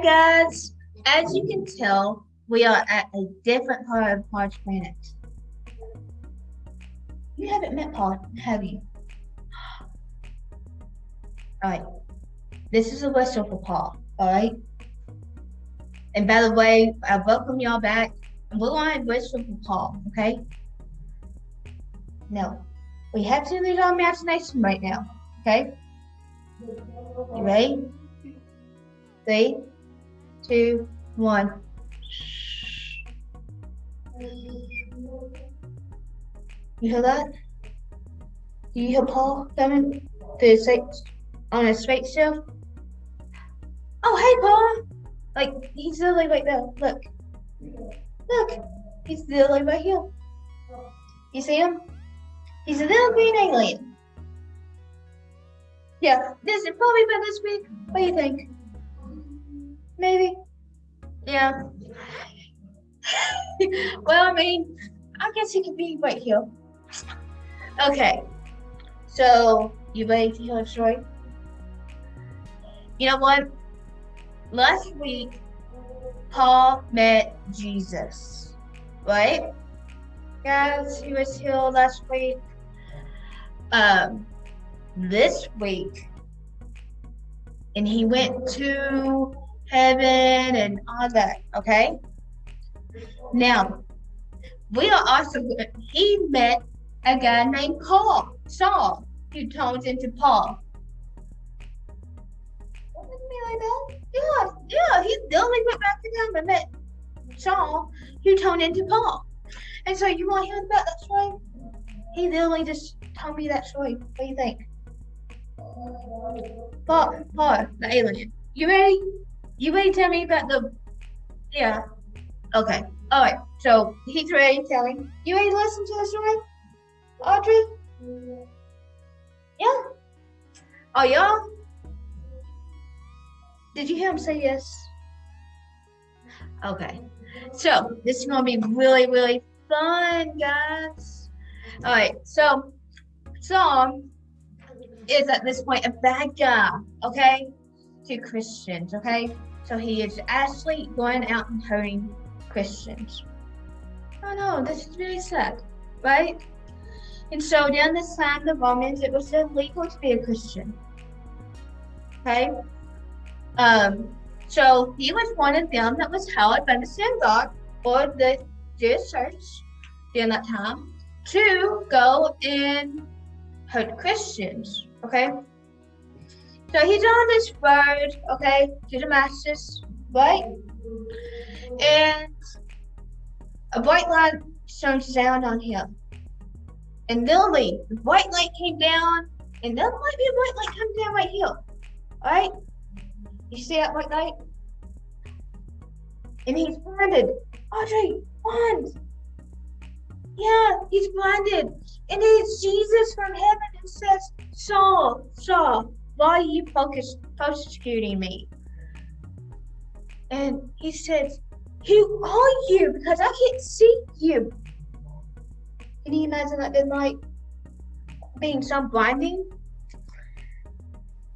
Guys, as you can tell, we are at a different part of Paul's planet. You haven't met Paul, have you? Alright, this is a whistle for Paul, alright? And by the way, I welcome y'all back. And we're on a whistle for Paul, okay? No, we have to use our imagination right now, okay? You ready? 3, 2, 1. You hear that? Do you hear Paul coming on a straight shift? Oh, hey, Paul! Like, he's literally right there. Look. Look. He's literally right here. You see him? He's a little green alien. Yeah, this is probably about this week. What do you think? Maybe? Yeah. Well, I mean, I guess he could be right here. Okay. So, you ready to hear a story? You know what? Last week, Paul met Jesus, right? Guys, he was here last week. This week, and he went to heaven and all that, okay? Now, he met a guy named Saul, who turns into Paul. Don't look at me like that. Yeah, he literally went back to heaven and met Saul, who turned into Paul. And so you want to hear about that story? He literally just told me that story. What do you think? Paul, the alien. You ready? You ready to tell me about yeah. Okay. Alright. So he's ready to tell me. You ready to listen to the story? Audrey? Yeah? Oh, y'all? Did you hear him say yes? Okay. So this is gonna be really, really fun, guys. Alright, so Saul is at this point a bad guy, okay? To Christians, okay? So he is actually going out and hurting Christians. Oh no, this is really sad, right? And so during this time, the Romans, it was illegal to be a Christian. Okay? So he was one of them that was held by the synagogue or the Jewish church during that time to go and hurt Christians. Okay? So he's on this road, okay, to Damascus, right? And a bright light shines down on him. And literally, the white light came down, and there might be a white light coming down right here. Alright? You see that white light? And he's blinded. Audrey, blind. Yeah, he's blinded. And it's Jesus from heaven and says, Saul, why are you persecuting me? And he says, who are you? Because I can't see you. Can you imagine that good light being so blinding?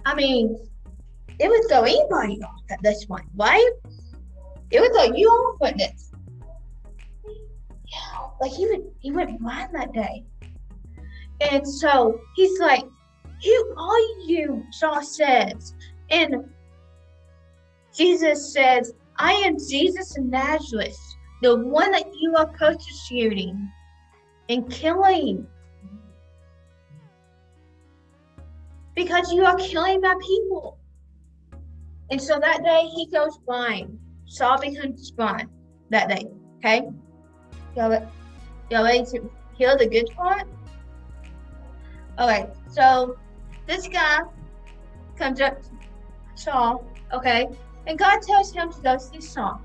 I mean, it would throw anybody off at this point, right? It would throw you off with this. Yeah, like he went blind that day. And so he's like, who are you? Saul says. And Jesus says, I am Jesus of Nazareth, the one that you are persecuting and killing. Because you are killing my people. And so that day he goes blind. Saul becomes blind that day. Okay? Y'all ready to hear the good part? Okay, so this guy comes up to Saul, okay? And God tells him to go see Saul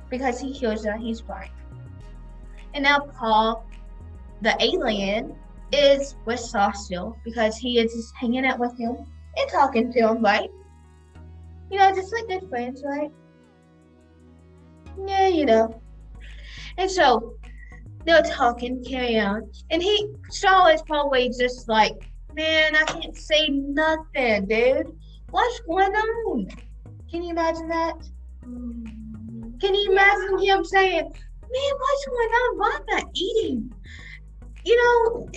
because he hears that he's blind. And now Paul, the alien, is with Saul still because he is just hanging out with him and talking to him, right? You know, just like good friends, right? Yeah, you know. And so they're talking, carry on. And Saul is probably just like, man, I can't say nothing, dude. What's going on? Can you imagine that? Can you imagine him saying, man, what's going on? Why am I not eating? You know,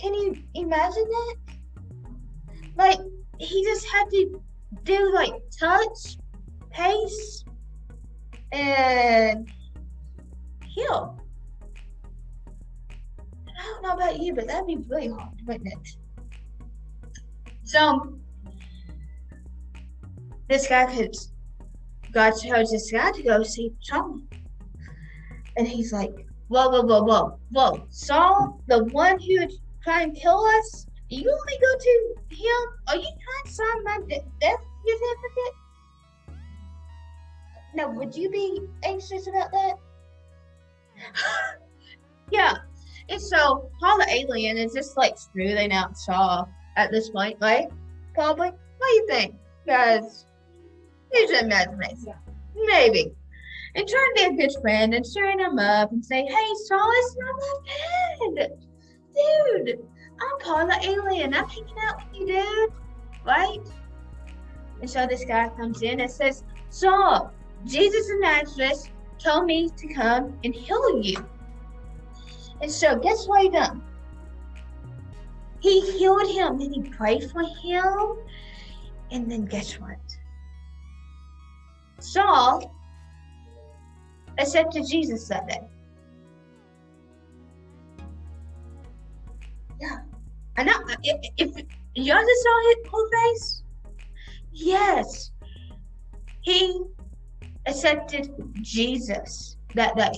can you imagine that? Like, he just had to do like touch, taste, and heal. I don't know about you, but that'd be really hard, wouldn't it? So, God chose this guy to go see Saul. And he's like, whoa. Saul, the one who would try and kill us, you only go to him? Are you trying to sign my death certificate? Now, would you be anxious about that? Yeah. And so, Paul the alien is just like smoothing out Saul at this point, right? Probably. What do you think? Guys, use your imagination. Yeah. Maybe. And trying to be a good friend and stirring him up and say, hey, Saul, it's not my bad. Dude, I'm Paul the alien. I'm hanging out with you, dude. Right? And so this guy comes in and says, Saul, Jesus of Nazareth told me to come and heal you. And so guess what he done? He healed him and he prayed for him. And then guess what? Saul accepted Jesus that day. Yeah. I know. If y'all just saw his whole face? Yes. He accepted Jesus that day.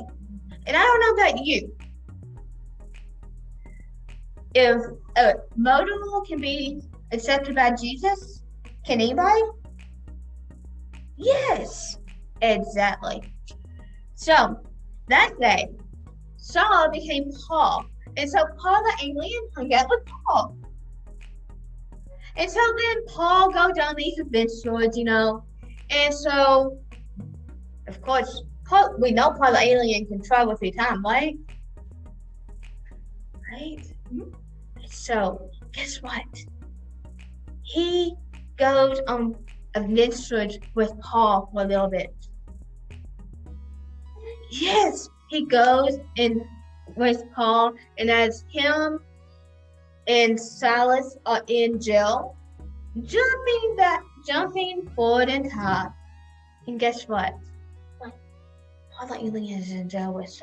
And I don't know about you. If a motor can be accepted by Jesus, can anybody? Yes, exactly. So that day, Saul became Paul. And so Paul the alien hung out with Paul. And so then Paul goes on these adventures, you know. And so, of course, we know Paul the alien can travel through time, right? Right? Mm-hmm. So, guess what? He goes on adventures with Paul for a little bit. Yes, he goes in with Paul, and as him and Silas are in jail, jumping forward in time. And guess what? Paul the alien is in jail with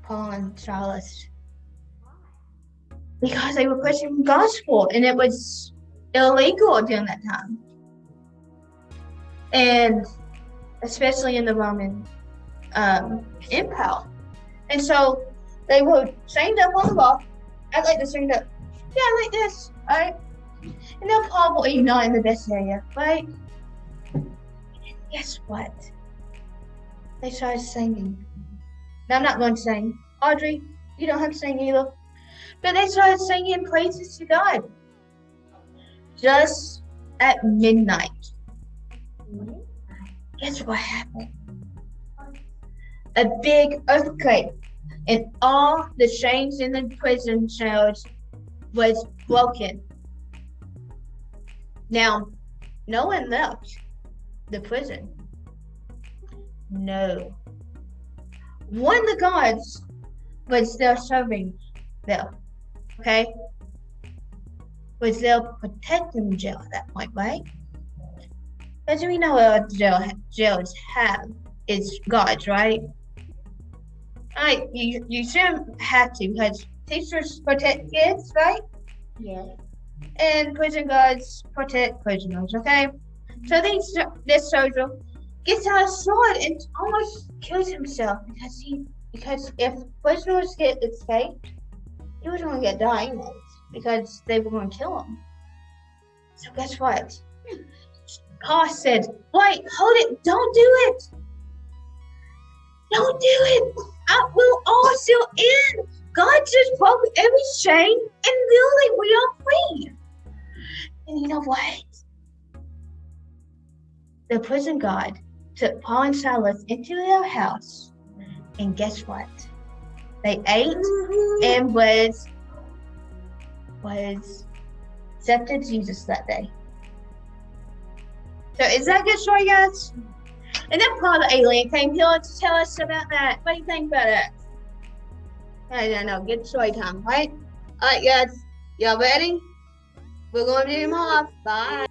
Paul and Silas. Because they were preaching the gospel, and it was illegal during that time. And especially in the Roman Empire. And so they were chained up on the wall. I like to chained up. Yeah, like this, right? And they're probably not in the best area, right? And guess what? They started singing. Now I'm not going to sing. Audrey, you don't have to sing either. But they started singing praises to God. Just at midnight. Guess what happened? A big earthquake, and all the chains in the prison cells was broken. Now, no one left the prison. No. One of the guards was still serving there. Okay? Was there protecting the jail at that point, right? As we know what jails have is guards, right? You shouldn't have to because teachers protect kids, right? Yeah. And prison guards protect prisoners, okay? So this soldier gets out a sword and almost kills himself because if prisoners get escaped, he was going to get die anyways because they were going to kill him. So guess what? Paul said, wait, hold it, don't do it. Don't do it. We'll all still in. God just broke every chain and literally we are free. And you know what? The prison guard took Paul and Silas into their house. And guess what? They ate and was accepted Jesus that day. So is that a good story, guys? And then Father Alien came here to tell us about that. What do you think about it? I don't know. Good story time, right? All right, guys. Y'all ready? We're going to do them off. Bye.